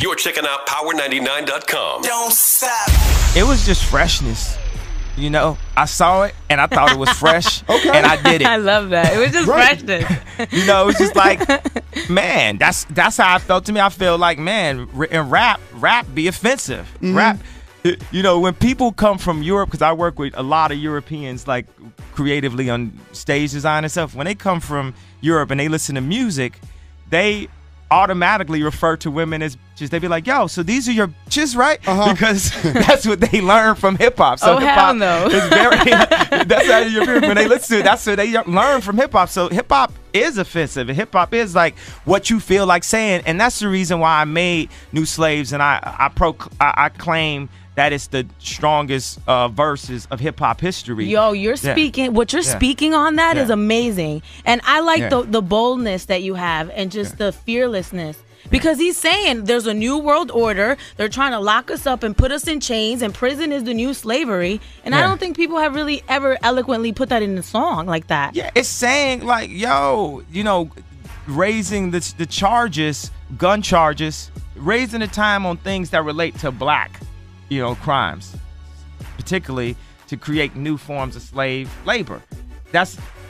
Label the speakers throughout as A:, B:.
A: You're checking out Power99.com.
B: Don't stop.
C: It was just freshness. You know, I saw it and I thought it was fresh, and I did it.
D: I love that. It was just freshness.
C: You know, it was just like, man, that's how I felt to me. I feel like, man, in rap be offensive.
E: Mm-hmm.
C: Rap, you know, when people come from Europe, because I work with a lot of Europeans, like creatively on stage design and stuff. When they come from Europe and they listen to music, they automatically refer to women as just, they be like, yo, so these are your bitches, right? Because that's what they learn from hip-hop. So
D: hell no.
C: is very, that's how you feel when they listen to it. That's what they learn from hip-hop. So hip-hop is offensive, and hip-hop is like what you feel like saying, and that's the reason why I made New Slaves, and I claim that it's the strongest verses of hip-hop history.
D: Yo, you're speaking, what you're speaking on that is amazing. And I like the boldness that you have and just the fearlessness. Because he's saying there's a new world order. They're trying to lock us up and put us in chains, and prison is the new slavery. And I don't think people have really ever eloquently put that in a song like that.
C: Yeah, it's saying like, yo, you know, raising the charges, gun charges, raising the time on things that relate to black, you know, crimes, particularly to create new forms of slave labor.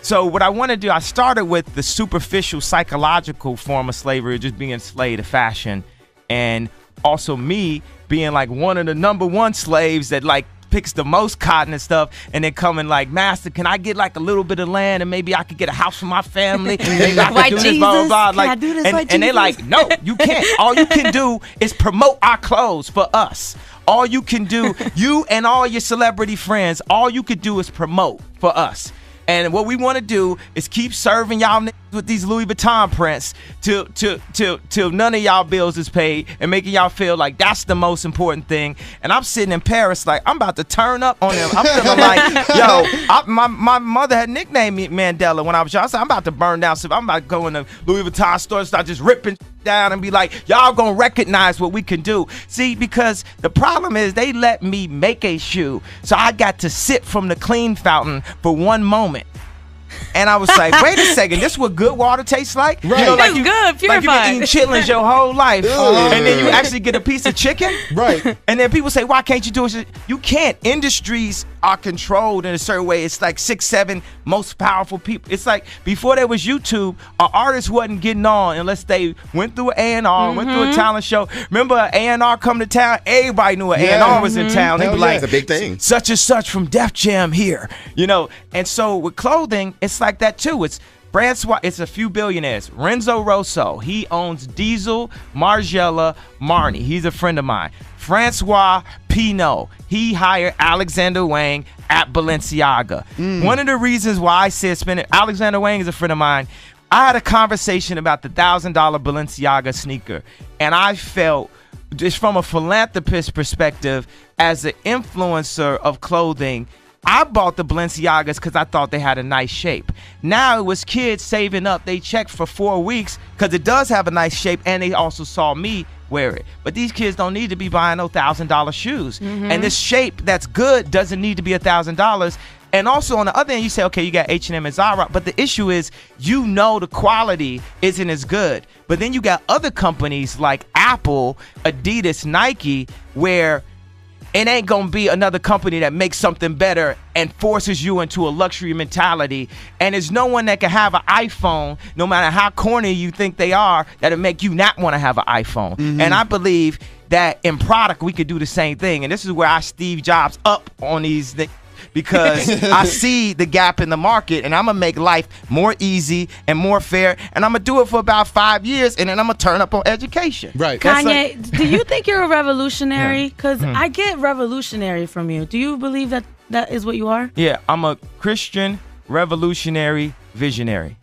C: So what I want to do, I started with the superficial psychological form of slavery, just being enslaved to fashion, and also me being like one of the number one slaves that like picks the most cotton and stuff, and then coming like, master, can I get like a little bit of land and maybe I could get a house for my family? Maybe I can
D: White
C: do this,
D: Jesus,
C: blah, blah, blah.
D: can
C: Like,
D: I do this, white
C: and they're
D: Jesus?
C: like, no, you can't. All you can do is promote our clothes for us. All you can do, you and all your celebrity friends, all you could do is promote for us. And what we want to do is keep serving y'all niggas with these Louis Vuitton prints till none of y'all bills is paid, and making y'all feel like that's the most important thing. And I'm sitting in Paris like, I'm about to turn up on them. I'm feeling like, yo, my mother had nicknamed me Mandela when I was young. I said, I'm about to burn down. So I'm about to go in the Louis Vuitton store and start just ripping down and be like, y'all gonna recognize what we can do. See, because the problem is they let me make a shoe, so I got to sip from the clean fountain for one moment. And I was like, wait a second, this is what good water tastes like?
E: Right.
C: You know, like
D: It's
C: you,
D: good,
C: like you've been eating chitlins your whole life,
E: Ugh.
C: and then you actually get a piece of chicken?
E: Right.
C: And then people say, why can't you do it? You can't. Industries are controlled in a certain way. It's like 6, 7 most powerful people. It's like before there was YouTube, an artist wasn't getting on unless they went through an A&R, went through a talent show. Remember A&R come to town? Everybody knew an A&R was in town. They
E: Hell
C: be
E: yeah.
C: like,
E: It's a big thing.
C: such and such from Def Jam here, you know. And so with clothing, it's like that too. It's Francois, it's a few billionaires. Renzo Rosso, he owns Diesel, Margiela, Marni. He's a friend of mine. Francois Pinault, he hired Alexander Wang at Balenciaga. One of the reasons why I said spend it, Alexander Wang is a friend of mine. I had a conversation about the $1,000 Balenciaga sneaker, and I felt, just from a philanthropist perspective, as an influencer of clothing, I bought the Balenciagas because I thought they had a nice shape. Now it was kids saving up. They checked for 4 weeks because it does have a nice shape, and they also saw me wear it. But these kids don't need to be buying no $1,000 shoes. And this shape that's good doesn't need to be $1,000. And also on the other end, you say, okay, you got H&M and Zara, but the issue is, you know, the quality isn't as good. But then you got other companies like Apple, Adidas, Nike, where it ain't gonna be another company that makes something better and forces you into a luxury mentality. And there's no one that can have an iPhone, no matter how corny you think they are, that'll make you not want to have an iPhone. And I believe that in product we could do the same thing. And this is where I Steve Jobs up on these things, because I see the gap in the market, and I'm gonna make life more easy and more fair, and I'm gonna do it for about 5 years, and then I'm gonna turn up on education.
E: Right.
D: Kanye, do you think you're a revolutionary? Because I get revolutionary from you. Do you believe that that is what you are?
C: Yeah, I'm a Christian revolutionary visionary.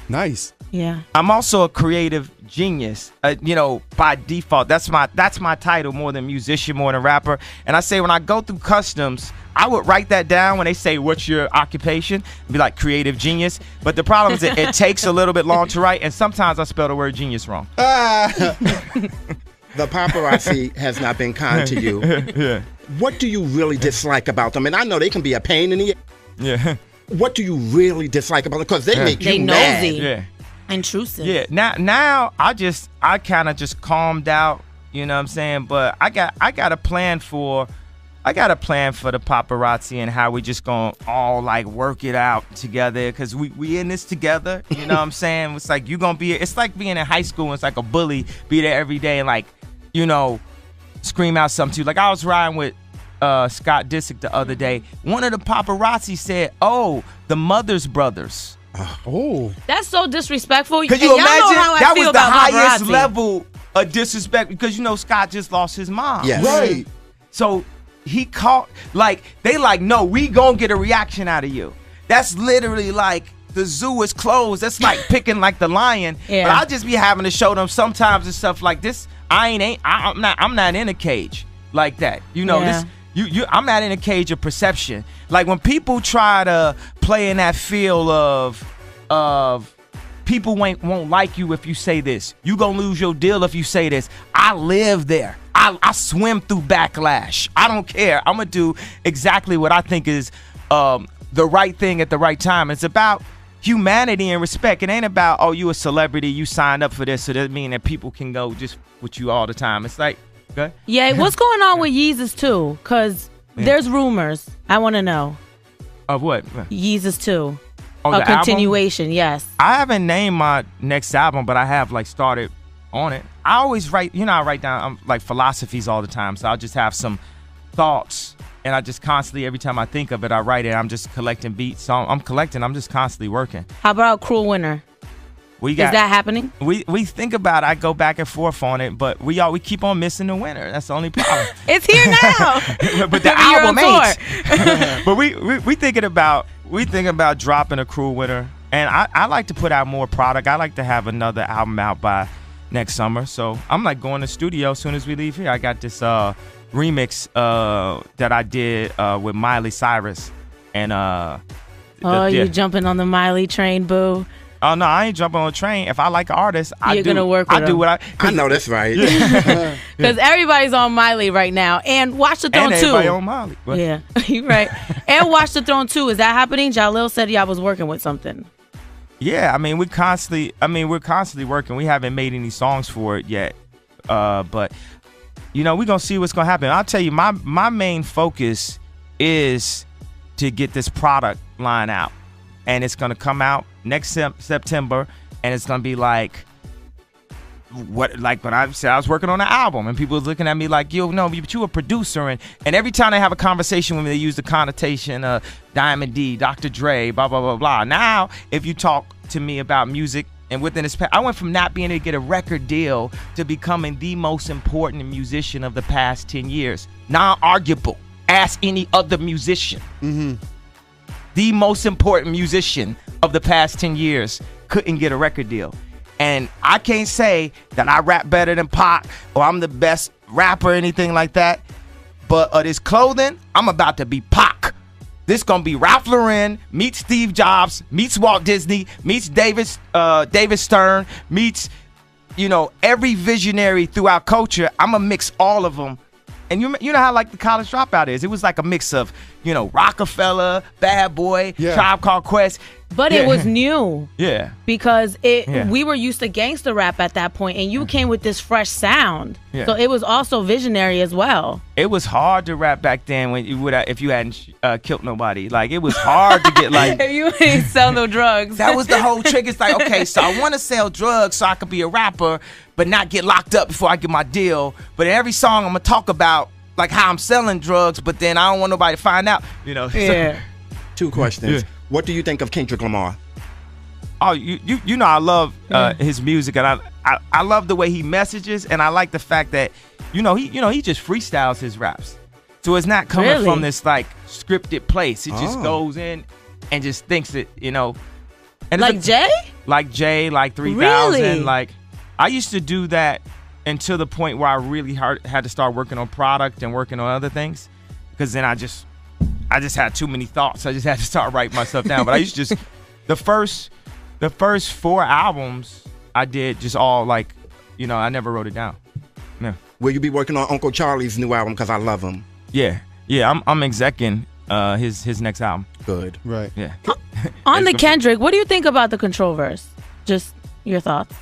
E: Nice.
D: Yeah.
C: I'm also a creative genius, you know, by default. That's my title, more than musician, more than rapper. And I say when I go through customs, I would write that down when they say, what's your occupation? Be like, creative genius. But the problem is it takes a little bit long to write, and sometimes I spell the word genius wrong.
E: The paparazzi has not been kind to you.
C: Yeah.
E: What do you really dislike about them? And I know they can be a pain in the...
C: Yeah.
E: What do you really dislike about them? Because they make you
D: They
E: mad.
D: nosy.
C: Yeah.
D: Intrusive.
C: Yeah. Now I kind of just calmed out You know what I'm saying? But I got a plan for the paparazzi and how we just gonna all like work it out together, because we in this together. You know what I'm saying? It's like it's like being in high school and it's like a bully, be there every day and like, you know, scream out something to you. Like I was riding with Scott Disick the other day. One of the paparazzi said, "Oh, the Mother's Brothers."
E: Oh,
D: that's so disrespectful.
C: Could you
D: y'all
C: imagine?
D: Know how I
C: that
D: feel
C: was the
D: about
C: highest
D: paparazzi.
C: level of disrespect, because you know Scott just lost his mom.
E: yes.
B: Right.
C: So he caught, like, they like, no, we gonna get a reaction out of you. That's literally like the zoo is closed. That's like picking like the lion.
D: Yeah.
C: But I'll just be having to show them sometimes and stuff like this. I'm not in a cage like that. You know,
D: Yeah.
C: I'm not in a cage of perception. Like when people try to play in that field of people won't like you if you say this. You gonna lose your deal if you say this. I live there. I swim through backlash. I don't care. I'm gonna do exactly what I think is the right thing at the right time. It's about humanity and respect. It ain't about, oh, you a celebrity, you signed up for this, so that mean that people can go just with you all the time. It's like, okay.
D: Yeah, what's going on with Yeezus 2? Because there's rumors. I want to know.
C: Of what?
D: Yeezus 2.
C: Oh,
D: A
C: the album?
D: continuation, yes.
C: I haven't named my next album, but I have like started on it. I always write, I write down like philosophies all the time. So I'll just have some thoughts, and I just constantly, every time I think of it, I write it. I'm just collecting beats. So I'm just constantly working.
D: How about Cruel Winter? Is that happening?
C: We think about it. I go back and forth on it, but we keep on missing the winter. That's the only problem.
D: It's here now.
C: But the
D: Maybe you're
C: album
D: on
C: ain't. But we thinking about dropping a Cruel Winter, and I like to put out more product. I like to have another album out by next summer. So I'm like going to studio as soon as we leave here. I got this remix that I did with Miley Cyrus, and
D: you jumping on the Miley train, boo?
C: Oh no, I ain't jumping on a train. If I like an artist,
D: You're gonna work with
C: I do
D: them.
C: what
E: I know that's right.
D: Because everybody's on Miley right now, and Watch the Throne
C: and
D: 2.
C: everybody on Miley. What?
D: Yeah, you're right. And Watch the Throne 2. Is that happening? Jalil said y'all was working with something.
C: Yeah, we're constantly working. We haven't made any songs for it yet, but we're gonna see what's gonna happen. I'll tell you, my main focus is to get this product line out, and it's gonna come out next September, and it's gonna be like when I said I was working on an album, and people was looking at me like, yo, no, but you a producer, and every time they have a conversation with me, they use the connotation of Diamond D, Dr. Dre, blah blah blah blah. Now, if you talk to me about music, and within this, I went from not being able to get a record deal to becoming the most important musician of the past 10 years. Non-arguable. Ask any other musician.
B: Mm-hmm.
C: The most important musician of the past 10 years couldn't get a record deal. And I can't say that I rap better than Pac or I'm the best rapper or anything like that. But this clothing, I'm about to be Pac. This gonna be Ralph Lauren meets Steve Jobs, meets Walt Disney, meets David Stern, meets, every visionary throughout culture. I'm gonna mix all of them. And you know how like the College Dropout is. It was like a mix of, Rockefeller, Bad Boy, Tribe Called Quest.
D: But it was new.
C: Yeah.
D: Because we were used to gangster rap at that point, and you came with this fresh sound.
C: Yeah.
D: So it was also visionary as well.
C: It was hard to rap back then if you hadn't killed nobody. Like, it was hard to get like.
D: If you ain't sell no drugs.
C: That was the whole trick. It's like, okay, so I want to sell drugs so I could be a rapper, but not get locked up before I get my deal. But in every song, I'm gonna talk about like how I'm selling drugs, but then I don't want nobody to find out.
D: Yeah.
E: Two questions.
C: Yeah.
E: What do you think of Kendrick Lamar?
C: Oh, I love his music, and I love the way he messages, and I like the fact that he just freestyles his raps, so it's not coming from this like scripted place. It just goes in and just thinks it, and
D: Like Jay?
C: like Jay, like 3000,
D: Really?
C: like I used to do that until the point where I really had to start working on product and working on other things, because then I just had too many thoughts. I just had to start writing my stuff down. But I used to just the first 4 albums I did just all like, I never wrote it down. Yeah.
E: Will you be working on Uncle Charlie's new album? Because I love him.
C: Yeah. I'm execing his next album.
E: Good.
B: Right.
C: Yeah.
D: On the Kendrick, what do you think about the Control verse? Just your thoughts.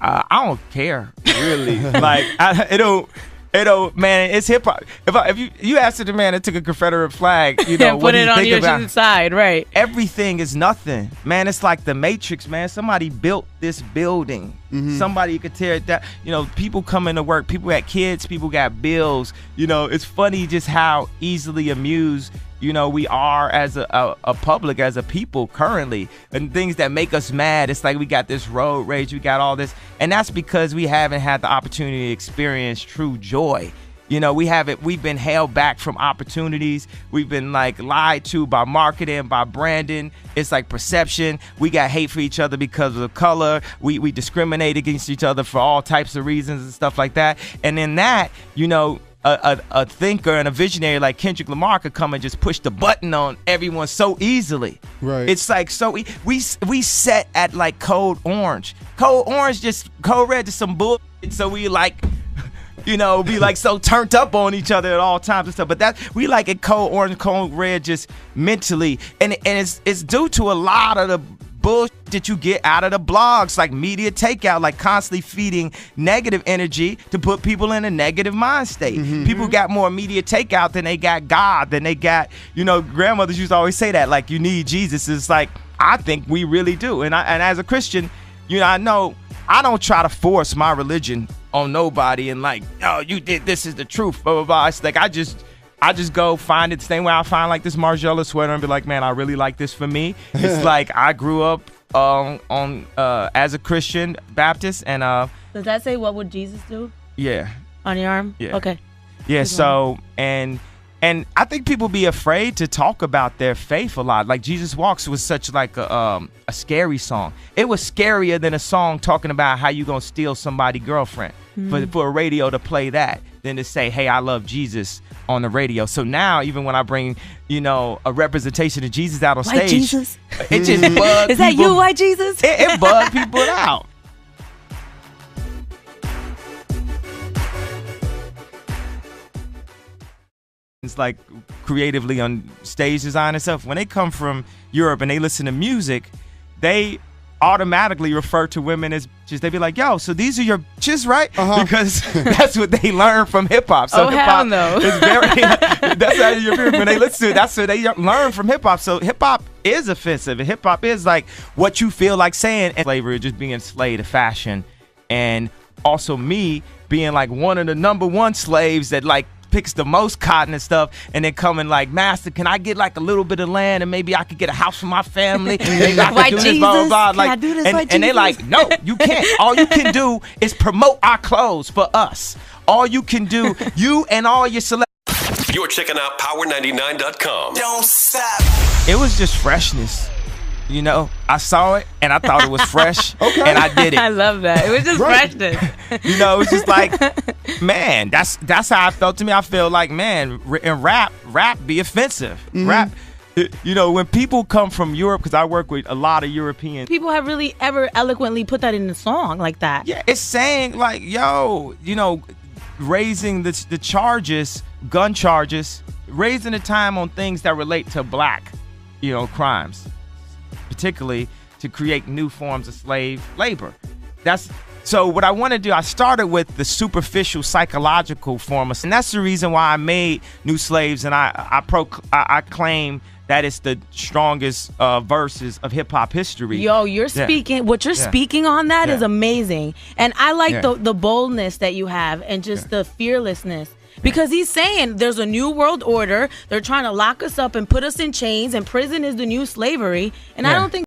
C: I don't care really. Like it don't, man. It's hip hop. If you asked the man that took a Confederate flag, you know,
D: put
C: what do
D: it
C: you
D: on
C: think
D: your
C: about
D: side, right?
C: Everything is nothing, man. It's like the Matrix, man. Somebody built this building. Somebody could tear it down. You know, people come into work. People got kids. People got bills. You know, it's funny just how easily amused, you know, we are as a public, as a people currently, and things that make us mad. It's like we got this road rage, we got all this, and that's because we haven't had the opportunity to experience true joy. You know, we've been held back from opportunities. We've been like lied to by marketing, by branding. It's like perception. We got hate for each other because of color. We discriminate against each other for all types of reasons and stuff like that. And in that, you know, a thinker and a visionary like Kendrick Lamar could come and just push the button on everyone so easily.
B: Right.
C: It's like we set at like code orange. Code orange, just code red, just some bullshit. So we like, you know, be like so turned up on each other at all times and stuff. But that we like it code orange, code red, just mentally, and it's due to a lot of the bullshit that you get out of the blogs, like media takeout, like constantly feeding negative energy to put people in a negative mind state. People got more media takeout than they got God, than they got, you know, grandmothers used to always say that, like, you need Jesus. It's like, I think we really do. And as a Christian, you know I don't try to force my religion on nobody and like, oh, you did, this is the truth, blah, blah, blah. It's like, I just go find it the same way I find like this Margiela sweater and be like, man, I really like this for me. It's like I grew up as a Christian Baptist, and
D: Does that say what would Jesus do
C: yeah,
D: on your arm?
C: Yeah.
D: Okay.
C: yeah.
D: Good
C: So and I think people be afraid to talk about their faith a lot. Like Jesus Walks was such like a scary song. It was scarier than a song talking about how you gonna steal somebody's girlfriend for a radio to play that than to say, hey, I love Jesus on the radio. So now even when I bring, you know, a representation of Jesus out on
D: White
C: stage,
D: Jesus?
C: it just bugs
D: Is that
C: people.
D: you, White Jesus?
C: It bugged people out. It's like creatively on stage design and stuff. When they come from Europe and they listen to music, they automatically refer to women as bitches. They be like, yo, so these are your bitches, right? Because that's what they learn from hip hop. So hip hop is very that's how you when they listen to it, that's what they learn from hip hop. So hip hop is offensive, and hip hop is like what you feel like saying, and slavery, just being enslaved to fashion, and also me being like one of the number one slaves that like picks the most cotton and stuff, and then coming like, master, can I get like a little bit of land and maybe I could get a house for my family? Maybe I
D: White
C: can do
D: Jesus,
C: this, blah, blah, blah.
D: can
C: Like,
D: I do this,
C: and
D: White
C: they
D: Jesus?
C: like, no, you can't. All you can do is promote our clothes for us. All you can do, you and all your celebrities.
A: You're checking out Power99.com.
F: Don't stop.
C: It was just freshness. You know, I saw it and I thought it was fresh, and I did it.
D: I love that. It was just freshness.
C: You know, it's just like, man, that's how I felt to me. I feel like, man, in rap be offensive. Rap, you know, when people come from Europe, because I work with a lot of European
D: People have really ever eloquently put that in a song like that.
C: yeah, it's saying like, yo, you know, raising the charges, gun charges, raising the time on things that relate to black, you know, crimes, particularly to create new forms of slave labor. So what I want to do, I started with the superficial psychological form, and that's the reason why I made New Slaves, and I claim that it's the strongest verses of hip hop history.
D: Yo, you're speaking, what you're speaking on that is amazing. And I like the boldness that you have and just the fearlessness. Because he's saying there's a new world order. They're trying to lock us up and put us in chains, and prison is the new slavery. And I don't think